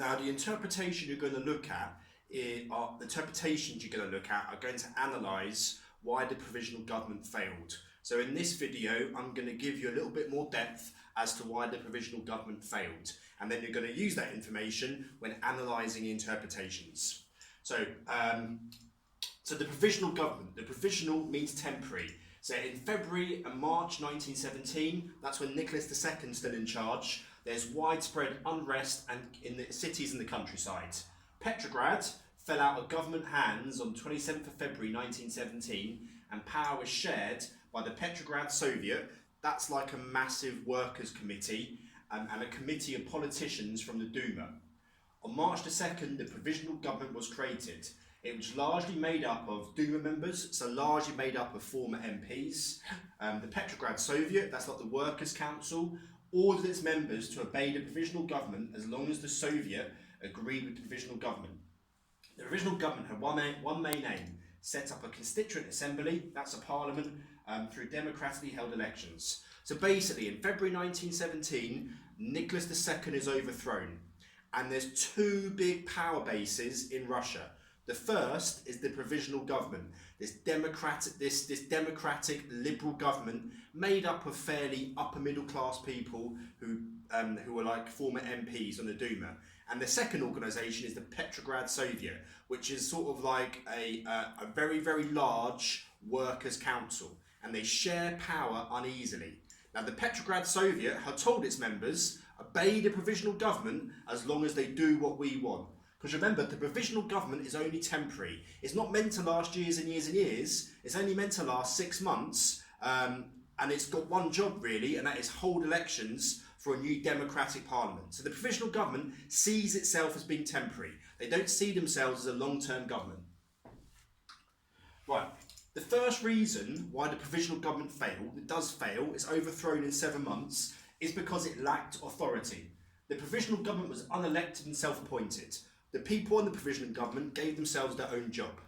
Now, the interpretation you're going to look at interpretations you're going to look at are going to analyse why the provisional government failed. So in this video, I'm going to give you a little bit more depth as to why the provisional government failed, and then you're going to use that information when analysing interpretations. So, the provisional government, the provisional means temporary. So in February and March 1917, that's when Nicholas II is still in charge. There's widespread unrest in the cities and the countryside. Petrograd fell out of government hands on 27th of February 1917, and power was shared by the Petrograd Soviet. That's like a massive workers' committee and a committee of politicians from the Duma. On March the 2nd, the provisional government was created. It was largely made up of Duma members, so largely made up of former MPs. The Petrograd Soviet, that's like the Workers' Council, ordered its members to obey the provisional government as long as the Soviet agreed with the provisional government. The provisional government had one main aim: set up a constituent assembly, that's a parliament, through democratically held elections. So basically, in February 1917, Nicholas II is overthrown, and there's two big power bases in Russia. The first is the provisional government, this democratic liberal government made up of fairly upper middle class people who were like former MPs on the Duma. And the second organisation is the Petrograd Soviet, which is sort of like a very, very large workers' council, and they share power uneasily. Now, the Petrograd Soviet had told its members, obey the provisional government as long as they do what we want. Because remember, the provisional government is only temporary. It's not meant to last years and years and years. It's only meant to last 6 months. And it's got one job really, and that is hold elections for a new democratic parliament. So the provisional government sees itself as being temporary. They don't see themselves as a long-term government. Right. The first reason why the provisional government failed, it does fail, it's overthrown in 7 months, is because it lacked authority. The provisional government was unelected and self-appointed. The people in the provisional government gave themselves their own job.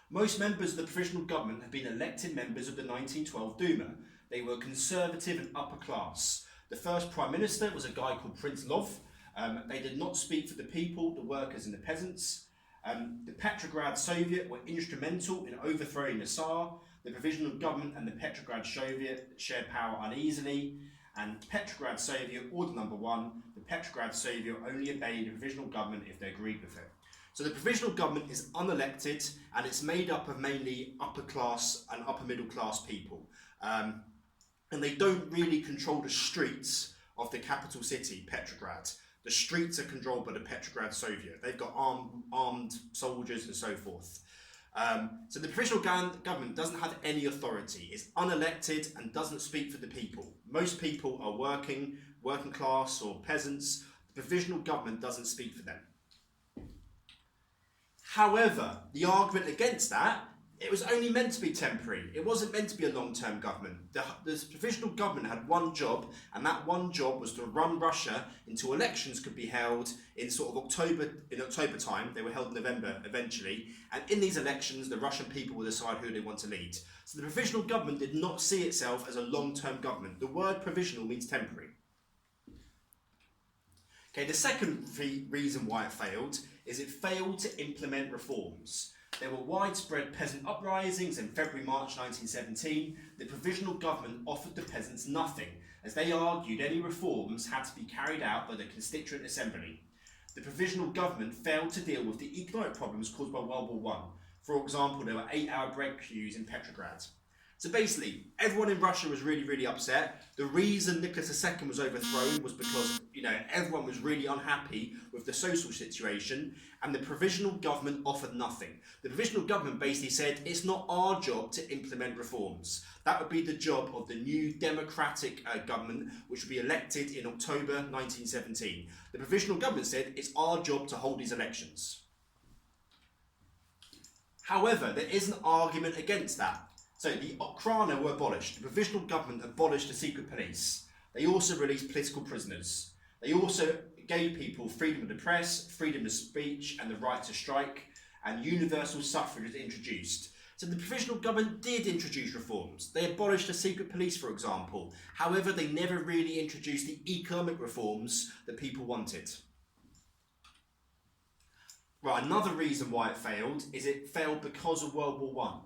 Most members of the provisional government have been elected members of the 1912 Duma. They were conservative and upper class. The first prime minister was a guy called Prince Lvov. They did not speak for the people, the workers and the peasants. The Petrograd Soviet were instrumental in overthrowing the Tsar. The provisional government and the Petrograd Soviet shared power uneasily. And Petrograd Soviet, order number 1, the Petrograd Soviet only obeyed the provisional government if they agreed with it. So the provisional government is unelected, and it's made up of mainly upper class and upper middle class people. And they don't really control the streets of the capital city, Petrograd. The streets are controlled by the Petrograd Soviet. They've got armed soldiers and so forth. So the provisional government doesn't have any authority. It's unelected and doesn't speak for the people. Most people are working class or peasants. The provisional government doesn't speak for them. However, the argument against that, it was only meant to be temporary. It wasn't meant to be a long-term government. The provisional government had one job, and that one job was to run Russia until elections could be held in sort of October time. They were held in November eventually, and in these elections, the Russian people will decide who they want to lead. So the provisional government did not see itself as a long-term government. The word provisional means temporary. Okay, the second reason why it failed is it failed to implement reforms. There were widespread peasant uprisings in February-March 1917. The provisional government offered the peasants nothing, as they argued any reforms had to be carried out by the Constituent Assembly. The provisional government failed to deal with the economic problems caused by World War I. For example, there were 8-hour break queues in Petrograd. So basically, everyone in Russia was really, really upset. The reason Nicholas II was overthrown was because, everyone was really unhappy with the social situation, and the provisional government offered nothing. The provisional government basically said, it's not our job to implement reforms. That would be the job of the new democratic government, which would be elected in October 1917. The provisional government said, it's our job to hold these elections. However, there is an argument against that. So the Okhrana were abolished. The provisional government abolished the secret police. They also released political prisoners. They also gave people freedom of the press, freedom of speech, and the right to strike, and universal suffrage was introduced. So the provisional government did introduce reforms. They abolished the secret police, for example. However, they never really introduced the economic reforms that people wanted. Right, another reason why it failed is it failed because of World War One.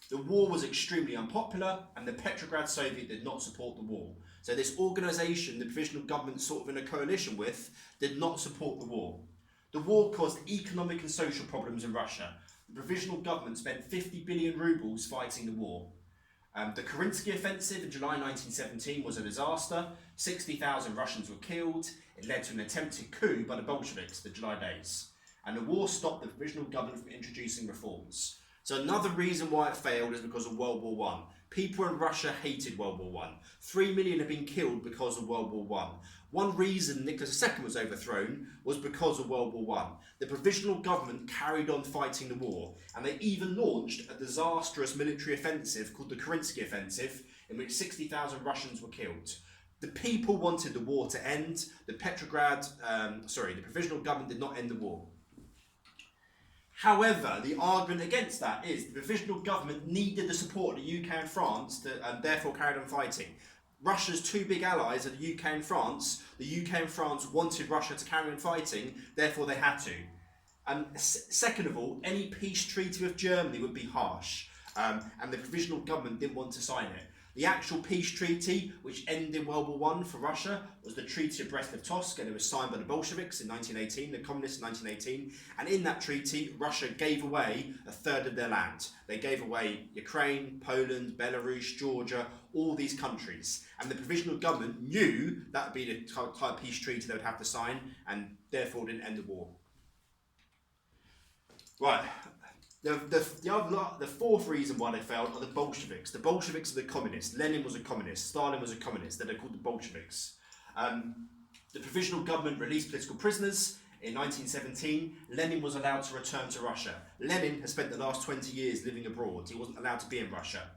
The war was extremely unpopular, and the Petrograd Soviet did not support the war. So this organisation, the provisional government sort of in a coalition with, did not support the war. The war caused economic and social problems in Russia. The provisional government spent 50 billion rubles fighting the war. The Kerensky Offensive in July 1917 was a disaster. 60,000 Russians were killed. It led to an attempted coup by the Bolsheviks, the July Days. And the war stopped the provisional government from introducing reforms. So another reason why it failed is because of World War One. People in Russia hated World War One. 3 million have been killed because of World War One. One reason Nicholas II was overthrown was because of World War One. The provisional government carried on fighting the war, and they even launched a disastrous military offensive called the Kerensky Offensive, in which 60,000 Russians were killed. The people wanted the war to end. The provisional government did not end the war. However, the argument against that is the provisional government needed the support of the UK and France and therefore carried on fighting. Russia's two big allies are the UK and France. The UK and France wanted Russia to carry on fighting, therefore they had to. And second of all, any peace treaty with Germany would be harsh, and the provisional government didn't want to sign it. The actual peace treaty, which ended World War One for Russia, was the Treaty of Brest-Litovsk, and it was signed by the Bolsheviks in 1918, the communists in 1918. And in that treaty, Russia gave away a third of their land. They gave away Ukraine, Poland, Belarus, Georgia, all these countries. And the provisional government knew that would be the type of peace treaty they would have to sign, and therefore didn't end the war. Right. The fourth reason why they failed are the Bolsheviks. The Bolsheviks are the communists. Lenin was a communist. Stalin was a communist. They're called the Bolsheviks. The provisional government released political prisoners. In 1917, Lenin was allowed to return to Russia. Lenin has spent the last 20 years living abroad. He wasn't allowed to be in Russia.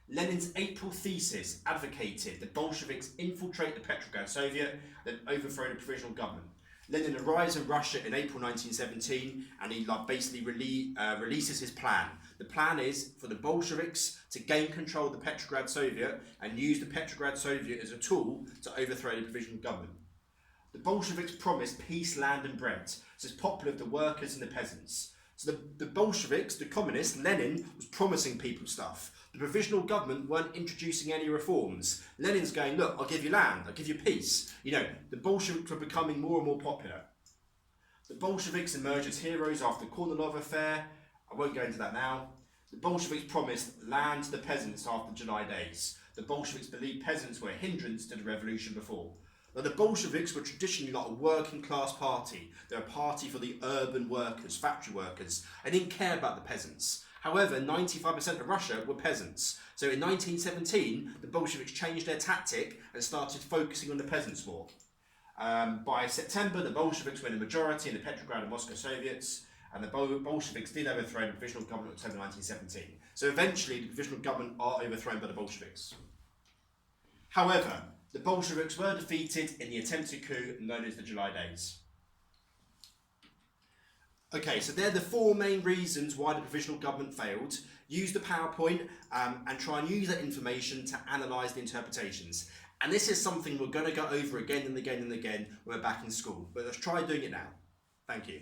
Lenin's April thesis advocated the Bolsheviks infiltrate the Petrograd Soviet, then overthrow the provisional government. Lenin arrives in Russia in April 1917, and he basically releases his plan. The plan is for the Bolsheviks to gain control of the Petrograd Soviet and use the Petrograd Soviet as a tool to overthrow the provisional government. The Bolsheviks promised peace, land and bread, so it's popular with the workers and the peasants. So the Bolsheviks, the communists, Lenin was promising people stuff. The provisional government weren't introducing any reforms. Lenin's going, look, I'll give you land, I'll give you peace. You know, the Bolsheviks were becoming more and more popular. The Bolsheviks emerged as heroes after the Kornilov affair. I won't go into that now. The Bolsheviks promised land to the peasants after the July Days. The Bolsheviks believed peasants were a hindrance to the revolution before. Now, the Bolsheviks were traditionally not a working class party. They're a party for the urban workers, factory workers. They didn't care about the peasants. However, 95% of Russia were peasants. So in 1917, the Bolsheviks changed their tactic and started focusing on the peasants more. By September, the Bolsheviks were in a majority in the Petrograd and Moscow Soviets, and the Bolsheviks did overthrow the provisional government in October 1917. So eventually, the provisional government are overthrown by the Bolsheviks. However, the Bolsheviks were defeated in the attempted coup known as the July Days. Okay, so they're the four main reasons why the provisional government failed. Use the PowerPoint and try and use that information to analyse the interpretations. And this is something we're going to go over again and again and again when we're back in school. But let's try doing it now. Thank you.